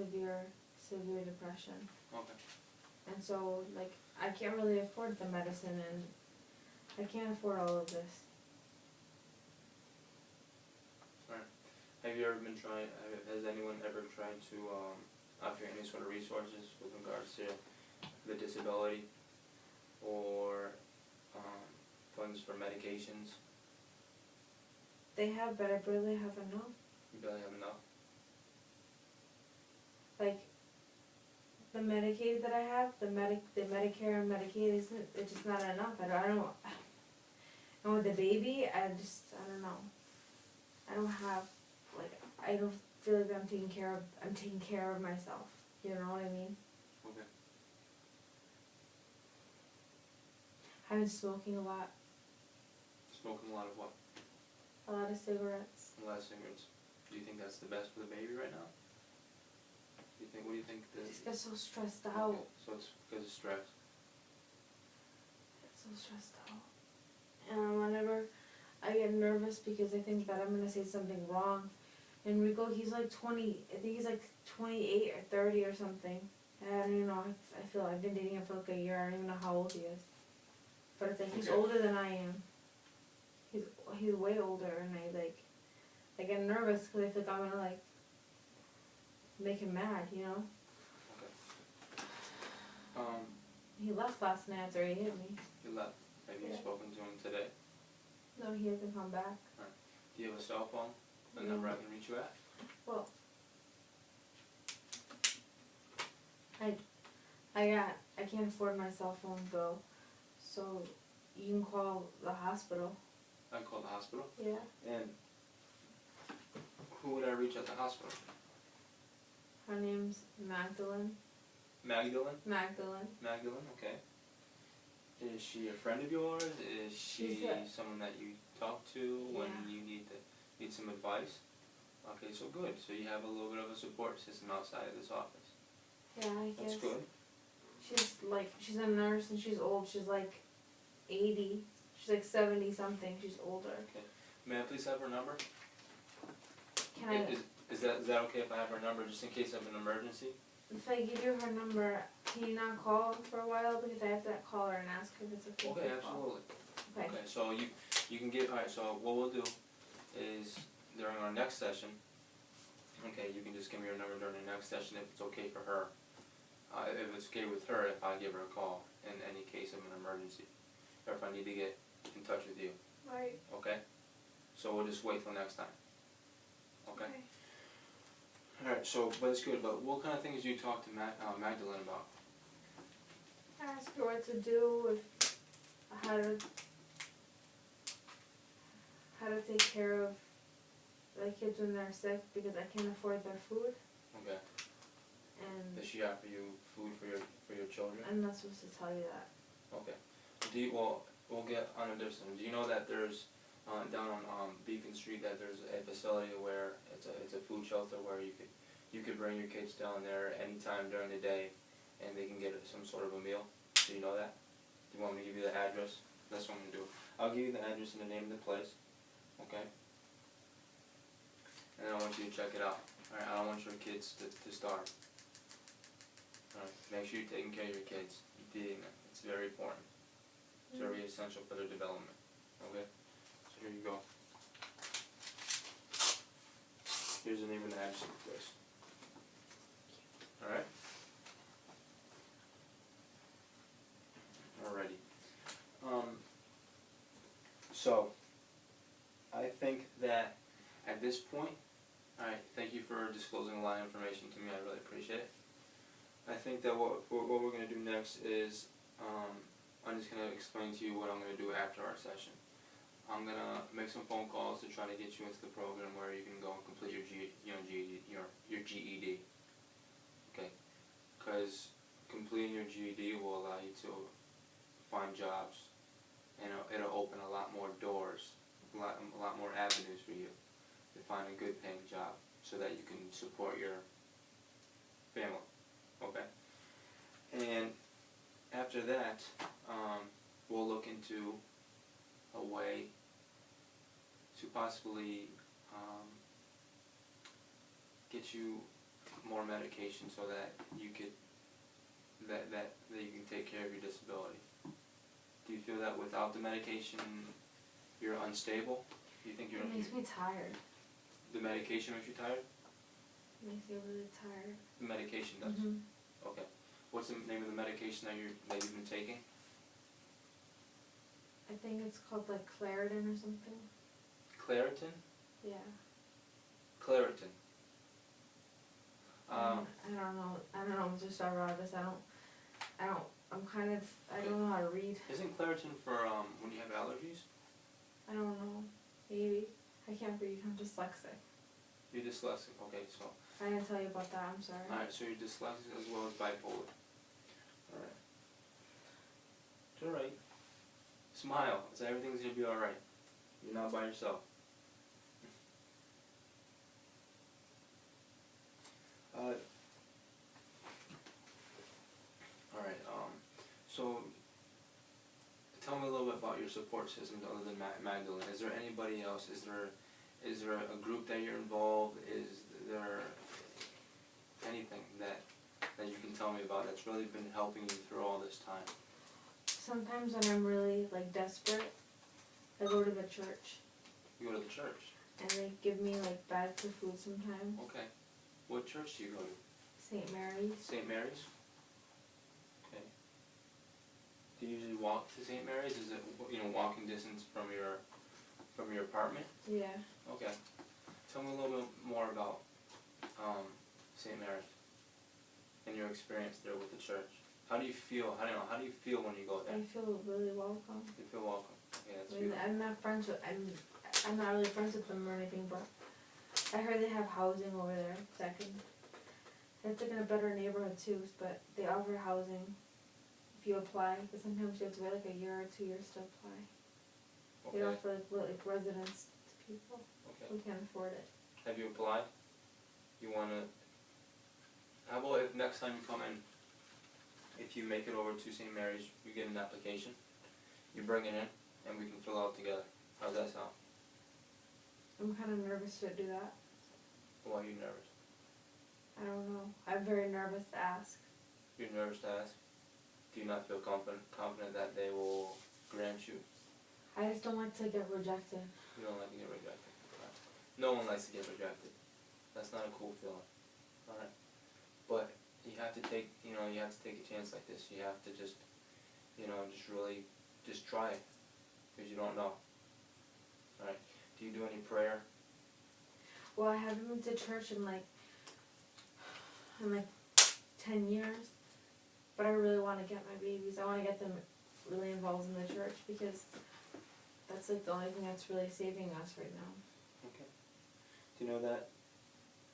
severe depression. Okay. And so, like, I can't really afford the medicine, and I can't afford all of this. Alright. Have you ever been trying, has anyone ever tried to offer you any sort of resources with regards to the disability or funds for medications? They have, but I barely have enough. You barely have enough? Like, the Medicaid that I have, the Medicare and Medicaid it's just not enough. I don't, and with the baby, I don't know. I don't have, like, I don't feel like I'm taking care of myself. You know what I mean? Okay. I've been smoking a lot. Smoking a lot of what? A lot of cigarettes. A lot of cigarettes. Do you think that's the best for the baby right now? What do you think I just get so stressed out. Okay. So it's because of stress. I get so stressed out. And whenever I get nervous because I think that I'm gonna say something wrong. And Rico, he's like 20, I think he's like 28 or 30 or something. And I don't even know, I feel I've been dating him for like a year, I don't even know how old he is. But it's like, he's Okay. older than I am. He's way older, and I get nervous because I feel like I'm gonna like, make him mad, you know? Okay. He left last night after he hit me. He left. Have you Yeah. spoken to him today? No, he hasn't come back. Do you have a cell phone? A No. number I can reach you at? Well, I can't afford my cell phone bill, so you can call the hospital. I can call the hospital. Yeah. And who would I reach at the hospital? Her name's Magdalene. Magdalene? Magdalene. Magdalene, okay. Is she a friend of yours? Is she someone that you talk to when you need some advice? Okay, so good. So you have a little bit of a support system outside of this office. Yeah, I guess. That's good. She's a nurse and she's old. She's like 80. She's like 70 something. She's older. Okay. May I please have her number? Can I? Is that okay if I have her number just in case of an emergency? If I give you her number, can you not call for a while because I have to call her and ask her if it's okay? Okay, absolutely. Okay. Okay, so you can get, alright, so what we'll do is during our next session, okay, you can just give me your number during the next session if it's okay for her. If it's okay with her, if I give her a call in any case of an emergency, or if I need to get in touch with you. Right. Okay? So we'll just wait till next time. Okay? Alright, so, but it's good, but what kind of things do you talk to Magdalene about? Ask her what to do, how to take care of the kids when they're sick because I can't afford their food. Okay. And Does she offer you food for your children? I'm not supposed to tell you that. Okay. We'll get on a different. Do you know that there's down on Beacon Street that there's a facility where it's a food shelter where you could bring your kids down there anytime during the day, and they can get some sort of a meal. Do you know that? Do you want me to give you the address? That's what I'm gonna do. I'll give you the address and the name of the place. Okay. And I want you to check it out. Alright, I don't want your kids to starve. Alright, make sure you're taking care of your kids. You're feeding them. It's very important. It's very essential for their development. Okay? So here you go. Here's the name and the address of the place. Alright? Alrighty. So, I think that at this point, alright, thank you for disclosing a lot of information to me, I really appreciate it. I think that what we're going to do next is, I'm just going to explain to you what I'm going to do after our session. I'm going to make some phone calls to try to get you into the program where you can go and complete your GED. Okay? Because completing your GED will allow you to find jobs, and it'll open a lot more doors, a lot more avenues for you to find a good paying job so that you can support your family. Okay? And after that, we'll look into a way to possibly get you more medication so that you could that you can take care of your disability? Do you feel that without the medication you're unstable? Do you think It makes me tired. the medication makes you tired? It makes me really tired. The medication does. Mhm. Okay. What's the name of the medication that you've been taking? I think it's called like Claritin or something. Claritin? Yeah. Claritin. I don't know. Mr. Stavridis. I don't know how to read. Isn't Claritin for when you have allergies? I don't know. Maybe. I can't read. I'm dyslexic. You're dyslexic. Okay, so. I didn't tell you about that. I'm sorry. Alright, so you're dyslexic as well as bipolar. Alright. It's alright. Smile. So everything's gonna be alright. You're not by yourself. Alright, so tell me a little bit about your support system other than Magdalene. Is there anybody else? Is there a group that you're involved? Is there anything that you can tell me about that's really been helping you through all this time? Sometimes when I'm really like desperate, I go to the church You go to the church. and they give me like bags of food sometimes. Okay. What church do you go to? St. Mary's. St. Mary's? Okay. Do you usually walk to St. Mary's? Is it, walking distance from your apartment? Yeah. Okay. Tell me a little bit more about St. Mary's and your experience there with the church. How do you feel? How do you feel when you go there? I feel really welcome. You feel welcome. Yeah, that's I mean, beautiful. I'm not really friends with them or anything, but I heard they have housing over there. It's like in a better neighborhood too, but they offer housing if you apply. But sometimes you have to wait like a year or 2 years to apply. They Okay. offer like residence to people Okay. who can't afford it. Have you applied? You wanna? How about if next time you come in, if you make it over to St. Mary's, you get an application, you bring it in, and we can fill out together. How's that sound? I'm kind of nervous to do that. Why are you nervous? I don't know. I'm very nervous to ask. You're nervous to ask? Do you not feel confident that they will grant you? I just don't like to get rejected. You don't like to get rejected. Right. No one likes to get rejected. That's not a cool feeling. Alright. But you have to take a chance like this. You have to just try it. Because you don't know. Alright. Do you do any prayer? Well, I haven't been to church in like 10 years, but I really want to get my babies. I want to get them really involved in the church because that's like the only thing that's really saving us right now. Okay. Do you know that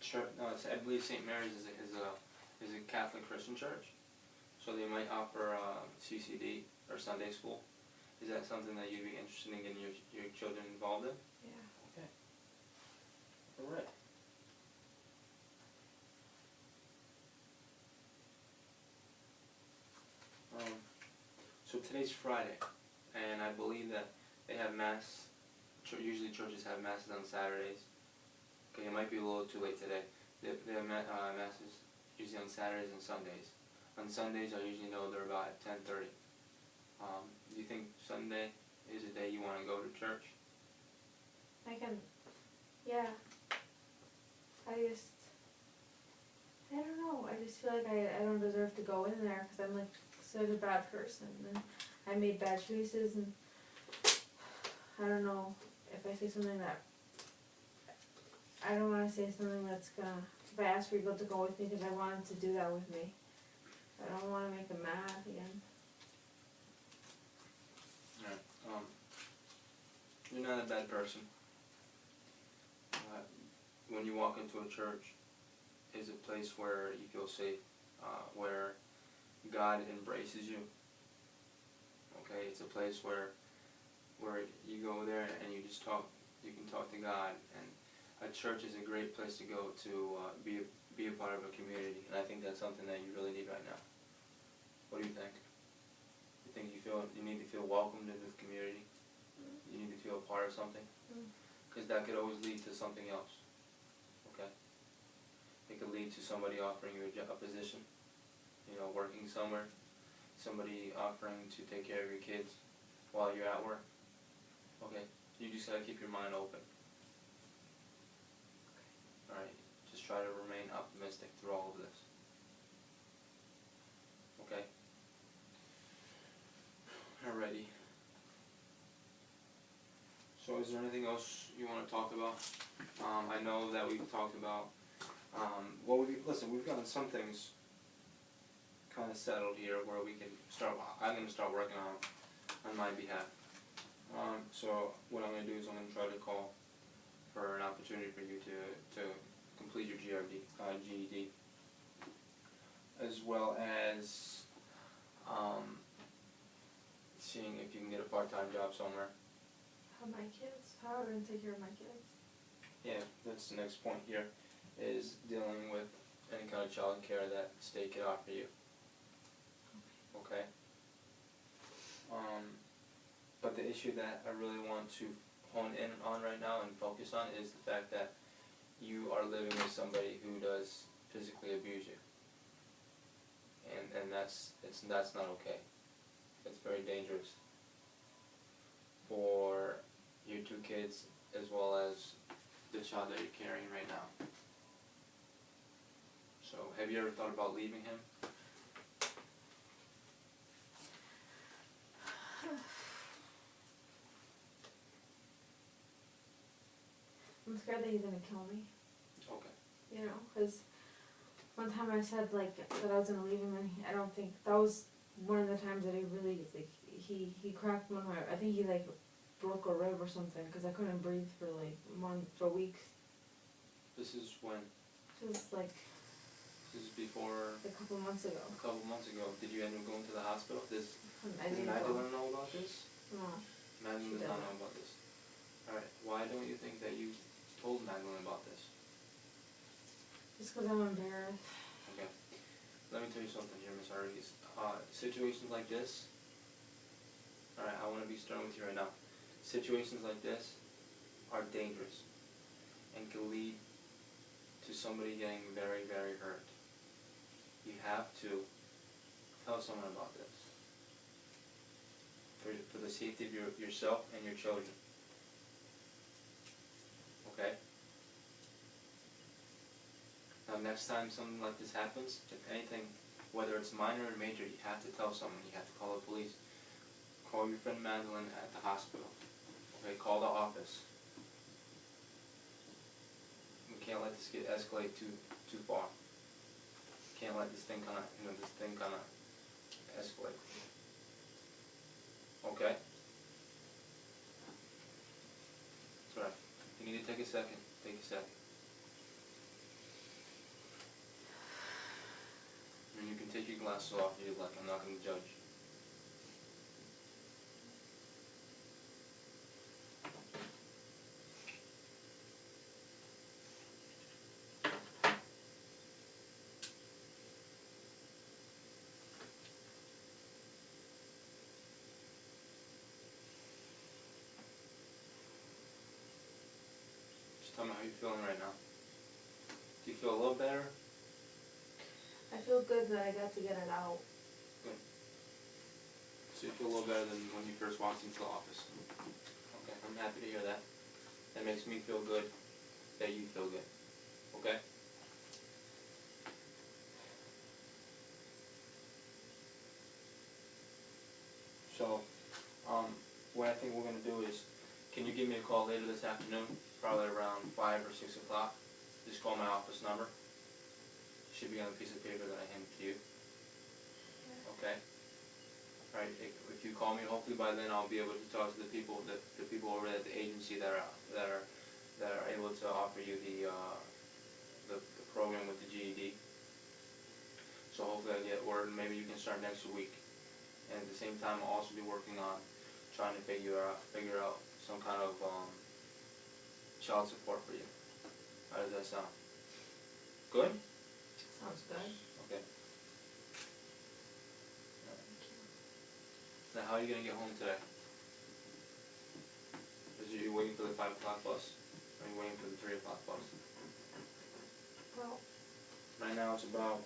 church? No, I believe St. Mary's is a Catholic Christian church, so they might offer CCD or Sunday school. Is that something that you'd be interested in getting your children involved in? Yeah. Okay. All right. So today's Friday, and I believe that they have mass. Usually churches have masses on Saturdays. Okay, it might be a little too late today. They have masses usually on Saturdays and Sundays. On Sundays, I usually know they're about at 10:30. Do you think Sunday is a day you want to go to church? Yeah. I don't know. I just feel like I don't deserve to go in there because I'm like such a bad person and I made bad choices and I don't know if I say something that I don't want to say something that's gonna. If I ask people to go with me because I want them to do that with me, I don't want to make them mad again. Alright. You're not a bad person. When you walk into a church, it's a place where you feel safe, where God embraces you. Okay, it's a place where you go there and you just talk. You can talk to God, and a church is a great place to go to be a part of a community. And I think that's something that you really need right now. What do you think? You think you need to feel welcomed in this community? You need to feel a part of something? Because that could always lead to something else. Okay? it could lead to somebody offering you a position, you know, working somewhere, somebody offering to take care of your kids while you're at work. Okay, you just gotta keep your mind open. Alright, just try to remain optimistic through all of this. Okay? Alrighty. So is there anything else you want to talk about? I know that we've talked about, listen, we've gotten some things kind of settled here where we can start, I'm going to start working on my behalf. So what I'm going to do is I'm going to try to call for an opportunity for you to complete your GED, as well as seeing if you can get a part-time job somewhere. How my kids? How am I gonna take care of my kids? Yeah, that's the next point here, is dealing with any kind of child care that state could offer you. Okay? But the issue that I really want to hone in on right now and focus on is the fact that you are living with somebody who does physically abuse you. And that's not okay. It's very dangerous for your two kids as well as the child that you're carrying right now. So have you ever thought about leaving him? I'm scared that he's gonna kill me. Okay. You know, because one time I said like that I was gonna leave him, and I don't think that was one of the times that he really like he cracked one of my. I think he like broke a rib or something because I couldn't breathe for like for weeks. This is when? Just like. This is before. A couple months ago. A couple months ago. Did you end up going to the hospital? Does didn't Magdalene know about this? No. Magdalene does not know about this. Alright, why don't you think that you told Magdalene about this? Just because I'm embarrassed. Okay. Let me tell you something here, Miss Artis. Situations like this, alright, I want to be stern with you right now. Situations like this are dangerous and can lead to somebody getting very, very hurt. You have to tell someone about this for the safety of yourself and your children. Okay? Now next time something like this happens, if anything, whether it's minor or major, you have to tell someone. You have to call the police. Call your friend Madeline at the hospital. Okay, call the office. We can't let this escalate too far. Can't let this thing kind of escalate. Okay? That's right. If you need to take a second, take a second. And you can take your glasses off if you'd like. I'm not going to judge. Just tell me how you're feeling right now. Do you feel a little better? I feel good that I got to get it out. Good. So you feel a little better than when you first walked into the office. Okay, I'm happy to hear that. That makes me feel good that you feel good. Okay? So, what I think we're going to do is, can you give me a call later this afternoon? Probably around 5 or 6 o'clock. Just call my office number. Should be on a piece of paper that I handed to you. Okay? Alright, if you call me, hopefully by then I'll be able to talk to the people over at the agency that are able to offer you the program with the GED. So hopefully I get word, and maybe you can start next week. And at the same time, I'll also be working on trying to figure out some kind of child support for you. How does that sound? Good? Sounds good. Okay. Now, how are you going to get home today? Are you waiting for the 5 o'clock bus? Or are you waiting for the 3 o'clock bus? Well, Right now it's about